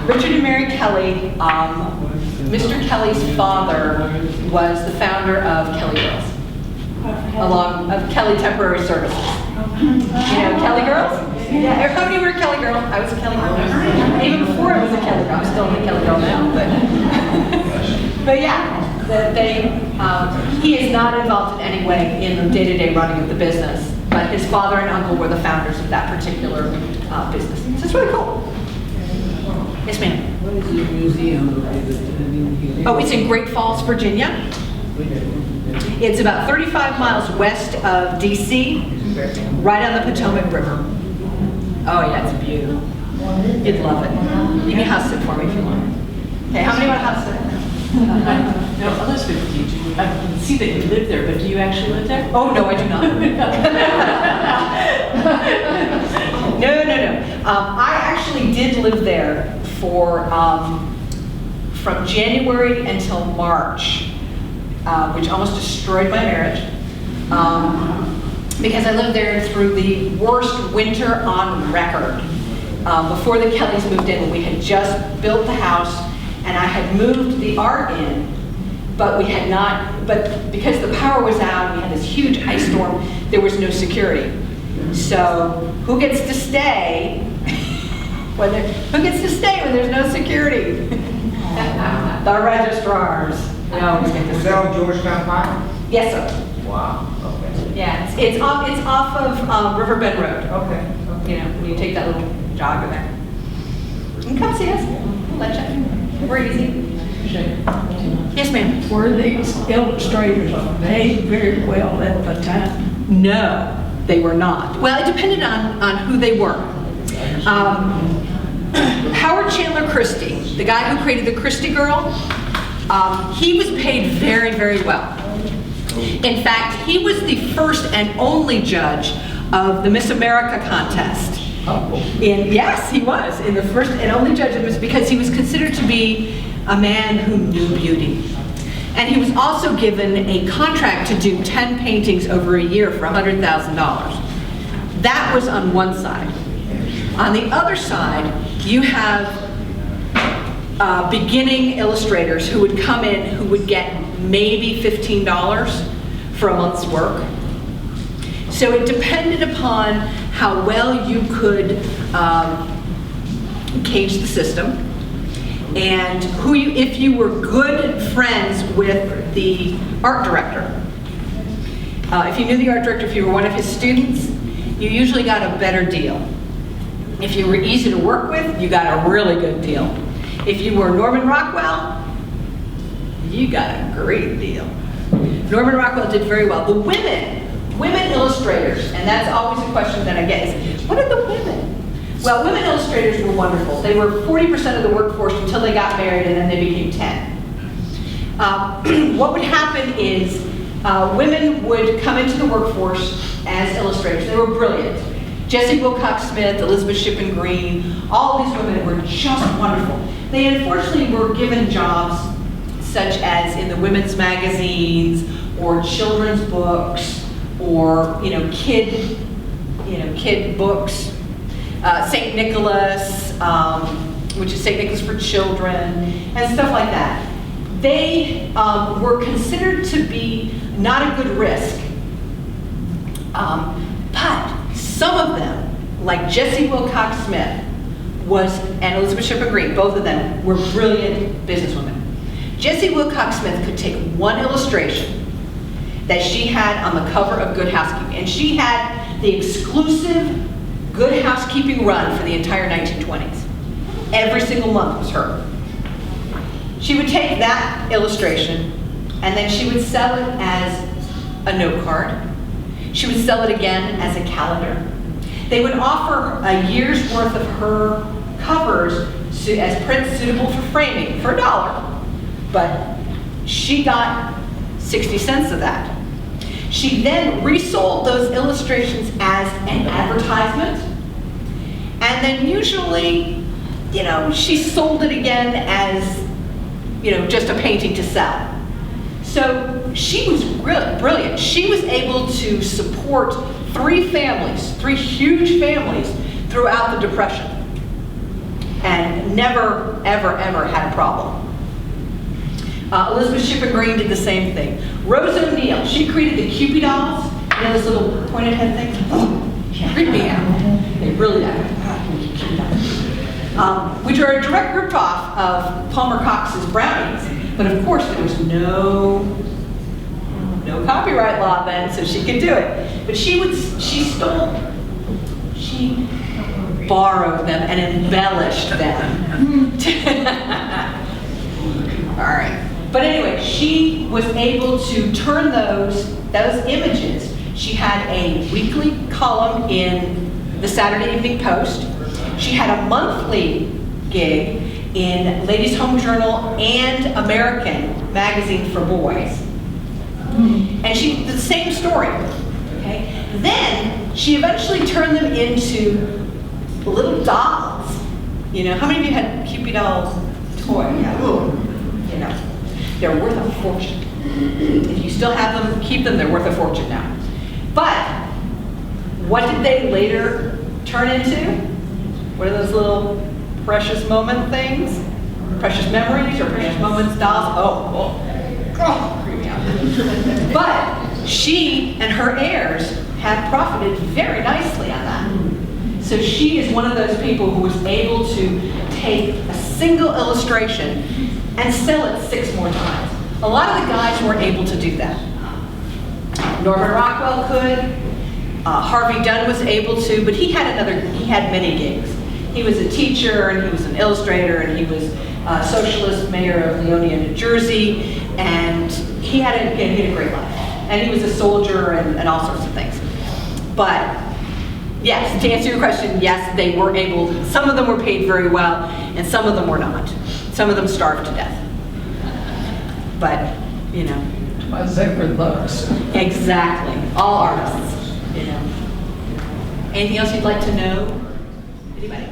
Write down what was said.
Richard and Mary Kelly. Mr. Kelly's father was the founder of Kelly Girls, of Kelly Temporary Services. You know Kelly Girls? Yeah. How many were a Kelly Girl? I was a Kelly Girl. Even before I was a Kelly Girl. I'm still a Kelly Girl now, but yeah. He is not involved in any way in the day-to-day running of the business, but his father and uncle were the founders of that particular business. So it's really cool. Yes, ma'am. What is the museum? Oh, it's in Great Falls, Virginia. It's about 35 miles west of D.C., right on the Potomac River. Oh yeah, it's beautiful. You'd love it. You can house sit for me if you want. Okay, how many want to house sit? No, Elizabeth, I see that you live there, but do you actually live there? Oh, no, I do not. No. I actually did live there for, from January until March, which almost destroyed my marriage, because I lived there through the worst winter on record. Before the Kellys moved in, when we had just built the house, and I had moved the art in, but we had not, but because the power was out, we had this huge ice storm, there was no security. So who gets to stay when there's no security? The registrars. We always get to Was that on Georgetown Pike? Yes, sir. Wow, okay. Yeah, it's off of Riverbend Road. Okay. You know, when you take that little jogger there. You can come see us. We'll let you. We're easy. Yes, ma'am. Were these illustrators paid very well at the time? No, they were not. Well, it depended on who they were. Howard Chandler Christie, the guy who created the Christie Girl, he was paid very, very well. In fact, he was the first and only judge of the Miss America contest. Yes, he was in the first and only judge of this, because he was considered to be a man who knew beauty. And he was also given a contract to do 10 paintings over a year for $100,000. That was on one side. On the other side, you have beginning illustrators who would come in who would get maybe $15 for a month's work. So it depended upon how well you could cage the system, and if you were good friends with the art director. If you knew the art director, if you were one of his students, you usually got a better deal. If you were easy to work with, you got a really good deal. If you were Norman Rockwell, you got a great deal. Norman Rockwell did very well. The women illustrators, and that's always a question that I get, is what are the women? Well, women illustrators were wonderful. They were 40% of the workforce until they got married, and then they became 10. What would happen is women would come into the workforce as illustrators. They were brilliant. Jessie Wilcox Smith, Elizabeth Shippen Green, all these women were just wonderful. They unfortunately were given jobs such as in the women's magazines or children's books or kid books. St. Nicholas, which is St. Nicholas for Children, and stuff like that. They were considered to be not a good risk. But some of them, like Jessie Wilcox Smith and Elizabeth Shippen Green, both of them were brilliant businesswomen. Jessie Wilcox Smith could take one illustration that she had on the cover of Good Housekeeping, and she had the exclusive Good Housekeeping run for the entire 1920s. Every single month was her. She would take that illustration and then she would sell it as a note card. She would sell it again as a calendar. They would offer a year's worth of her covers as prints suitable for framing for $1, but she got 60 cents of that. She then resold those illustrations as an advertisement, and then usually, she sold it again as, just a painting to sell. So she was really brilliant. She was able to support three huge families throughout the Depression. and never, ever, ever had a problem. Elizabeth Shippen Green did the same thing. Rose O'Neill, she created the Cupid dolls, you know, those little pointed head things? Freak me out. They really do. Which are a direct ripoff of Palmer Cox's brownies. But of course, there was no copyright law then, so she could do it. But she borrowed them and embellished them. All right. But anyway, she was able to turn those images. She had a weekly column in the Saturday Evening Post. She had a monthly gig in Ladies' Home Journal and American Magazine for Boys. And she did the same story. Okay? Then she eventually turned them into little dolls. You know, how many of you had Cupid dolls toy? Yeah. You know, they're worth a fortune. If you still have them, keep them, they're worth a fortune now. But what did they later turn into? What are those little precious moment things? Precious memories or precious moments dolls? Oh, creep me out. But she and her heirs have profited very nicely on that. So she is one of those people who was able to take a single illustration and sell it 6 more times. A lot of the guys weren't able to do that. Norman Rockwell could, Harvey Dunn was able to, but he had many gigs. He was a teacher, and he was an illustrator, and he was socialist mayor of Leonia, New Jersey, and he had a great life. And he was a soldier and all sorts of things. But yes, to answer your question, yes, they were able, some of them were paid very well, and some of them were not. Some of them starved to death. But, you know. Was ever looks. Exactly. All artists, you know. Anything else you'd like to know? Anybody?